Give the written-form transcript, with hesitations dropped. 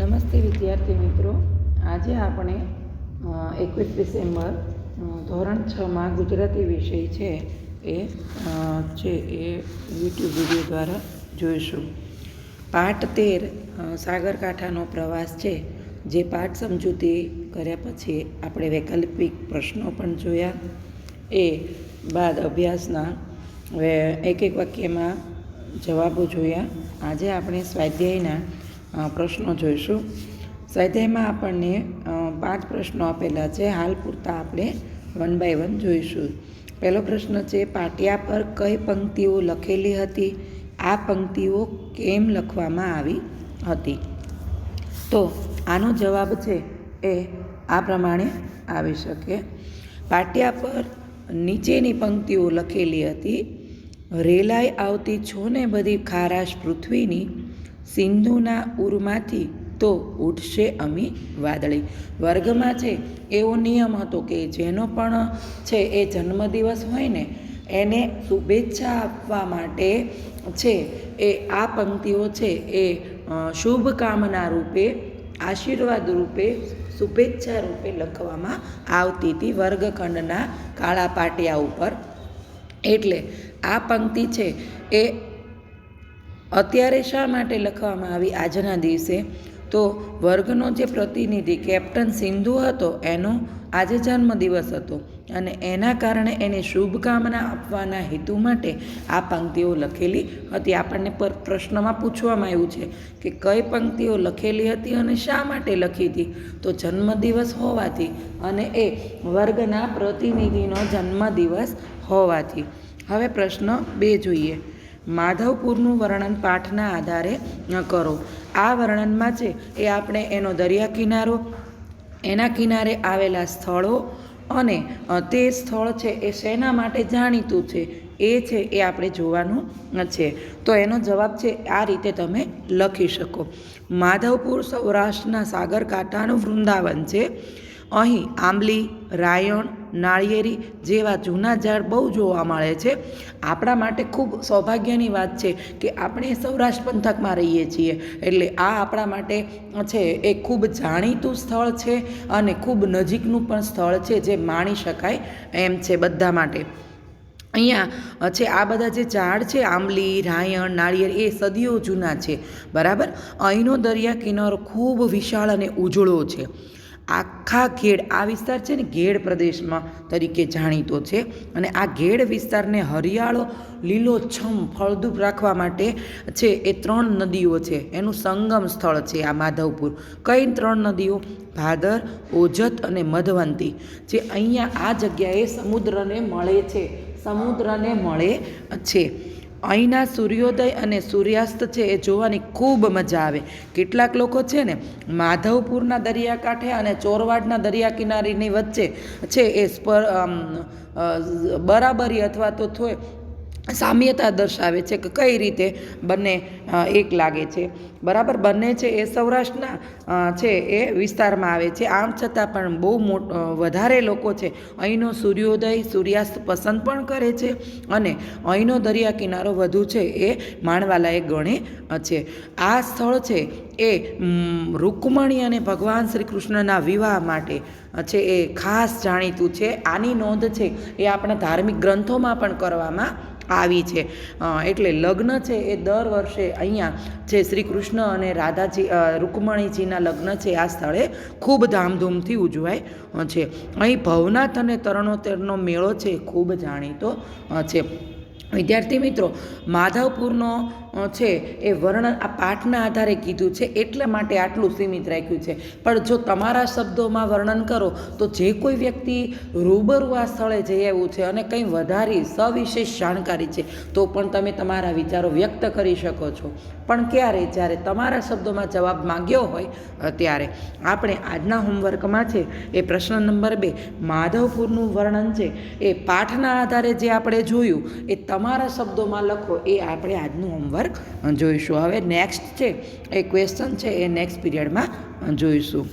નમસ્તે વિદ્યાર્થી મિત્રો, આજે આપણે 21 ડિસેમ્બર ધોરણ 6માં ગુજરાતી વિષય છે એ યુટ્યુબ વિડીયો દ્વારા જોઈશું. પાઠ 13 સાગરકાંઠાનો પ્રવાસ છે, જે પાઠ સમજૂતી કર્યા પછી આપણે વૈકલ્પિક પ્રશ્નો પણ જોયા. એ બાદ અભ્યાસના એક એક વાક્યમાં જવાબો જોયા. આજે આપણે સ્વાધ્યાયના પ્રશ્નો જોઈશું. સ્વાધ્યાયમાં આપણને 5 પ્રશ્નો આપેલા છે. હાલ પૂરતા આપણે 1 બાય 1 જોઈશું. પહેલો પ્રશ્ન છે, પાટિયા પર કઈ પંક્તિઓ લખેલી હતી? આ પંક્તિઓ કેમ લખવામાં આવી હતી? તો આનો જવાબ છે એ આ પ્રમાણે આવી શકે. પાટિયા પર નીચેની પંક્તિઓ લખેલી હતી: રેલાઈ આવતી છો ને બધી ખારાશ પૃથ્વીની, સિંધુના ઉરમાંથી તો ઉઠશે અમી વાદળી. વર્ગમાં છે એવો નિયમ હતો કે જેનો પણ છે એ જન્મદિવસ હોય ને એને શુભેચ્છા આપવા માટે છે એ આ પંક્તિઓ છે એ શુભકામના રૂપે, આશીર્વાદ રૂપે, શુભેચ્છા રૂપે લખવામાં આવતી હતી વર્ગખંડના કાળા પાટિયા ઉપર. એટલે આ પંક્તિ છે એ અત્યારે શા માટે લખવામાં આવી આજના દિવસે? તો વર્ગનો જે પ્રતિનિધિ કેપ્ટન સિંધુ હતો એનો આજે જન્મદિવસ હતો અને એના કારણે એને શુભકામના આપવાના હેતુ માટે આ પંક્તિઓ લખેલી હતી. આપણને પ્રશ્નમાં પૂછવામાં આવ્યું છે કે કઈ પંક્તિઓ લખેલી હતી અને શા માટે લખી હતી? તો જન્મદિવસ હોવાથી અને એ વર્ગના પ્રતિનિધિનો જન્મદિવસ હોવાથી. હવે પ્રશ્ન 2 જોઈએ. માધવપુરનું વર્ણન પાઠના આધારે કરો. આ વર્ણનમાં છે એ આપણે એનો દરિયા કિનારો, એના કિનારે આવેલા સ્થળો અને તે સ્થળ છે એ શેના માટે જાણીતું છે એ છે એ આપણે જોવાનું છે. તો એનો જવાબ છે આ રીતે તમે લખી શકો. માધવપુર સૌરાષ્ટ્રના સાગરકાંઠાનું વૃંદાવન છે. અહીં આંબલી, રાયણ, નાળિયેરી જેવા જૂના ઝાડ બહુ જોવા મળે છે. આપણા માટે ખૂબ સૌભાગ્યની વાત છે કે આપણે સૌરાષ્ટ્ર પંથકમાં રહીએ છીએ, એટલે આ આપણા માટે છે એ ખૂબ જાણીતું સ્થળ છે અને ખૂબ નજીકનું પણ સ્થળ છે, જે માણી શકાય એમ છે બધા માટે. અહીંયા છે આ બધા જે ઝાડ છે, આંબલી, રાયણ, નાળિયેર, એ સદીઓ જૂના છે, બરાબર. અહીંનો દરિયા કિનારો ખૂબ વિશાળ અને ઉજળો છે. આખા ઘેડ, આ વિસ્તાર છે ને ઘેડ પ્રદેશમાં તરીકે જાણીતો છે અને આ ઘેડ વિસ્તારને હરિયાળો, લીલોછમ, ફળદ્રુપ રાખવા માટે છે એ 3 નદીઓ છે, એનું સંગમ સ્થળ છે આ માધવપુર. કઈ 3 નદીઓ? ભાદર, ઓજત અને મધવંતી, જે અહીંયા આ જગ્યાએ સમુદ્રને મળે છે. અહીંના સૂર્યોદય અને સૂર્યાસ્ત છે એ જોવાની ખૂબ મજા આવે. કેટલાક લોકો છે ને માધવપુરના દરિયાકાંઠે અને ચોરવાડના દરિયા કિનારીની વચ્ચે છે એ બરાબરી અથવા તો સામ્યતા દર્શાવે છે કે કઈ રીતે બંને એક લાગે છે, બરાબર. બંને છે એ સૌરાષ્ટ્રના છે એ વિસ્તારમાં આવે છે. આમ છતાં પણ બહુ વધારે લોકો છે અહીંનો સૂર્યોદય, સૂર્યાસ્ત પસંદ પણ કરે છે અને અહીંનો દરિયા કિનારો વધુ છે એ માણવાલાયક ગણે છે. આ સ્થળ છે એ રૂકમણી અને ભગવાન શ્રી કૃષ્ણના વિવાહ માટે છે એ ખાસ જાણીતું છે. આની નોંધ છે એ આપણા ધાર્મિક ગ્રંથોમાં પણ કરવામાં આવી છે. એટલે લગ્ન છે એ દર વર્ષે અહીંયા છે શ્રી કૃષ્ણ અને રાધાજી, રૂકમણીજીના લગ્ન છે આ સ્થળે ખૂબ ધામધૂમથી ઉજવાય છે. અહીં ભવનાથ અને તરણોતરનો મેળો છે ખૂબ જાણીતો છે. વિદ્યાર્થી મિત્રો, માધવપુરનો છે એ વર્ણન આ પાઠના આધારે કીધું છે, એટલા માટે આટલું સીમિત રાખ્યું છે. પણ જો તમારા શબ્દોમાં વર્ણન કરો તો જે કોઈ વ્યક્તિ રૂબરૂ આ સ્થળે જઈ આવ્યું છે અને કંઈ વધારે સવિશેષ જાણકારી છે તો પણ તમે તમારા વિચારો વ્યક્ત કરી શકો છો. પણ ક્યારે? જ્યારે તમારા શબ્દોમાં જવાબ માંગ્યો હોય ત્યારે. આપણે આજના હોમવર્કમાં છે એ પ્રશ્ન નંબર 2 માધવપુરનું વર્ણન છે એ પાઠના આધારે જે આપણે જોયું એ તમારા શબ્દોમાં લખો, એ આપણે આજનું હોમવર્ક જોઈશું. હવે નેક્સ્ટ છે એ ક્વેશ્ચન છે એ નેક્સ્ટ પીરિયડમાં જોઈશું.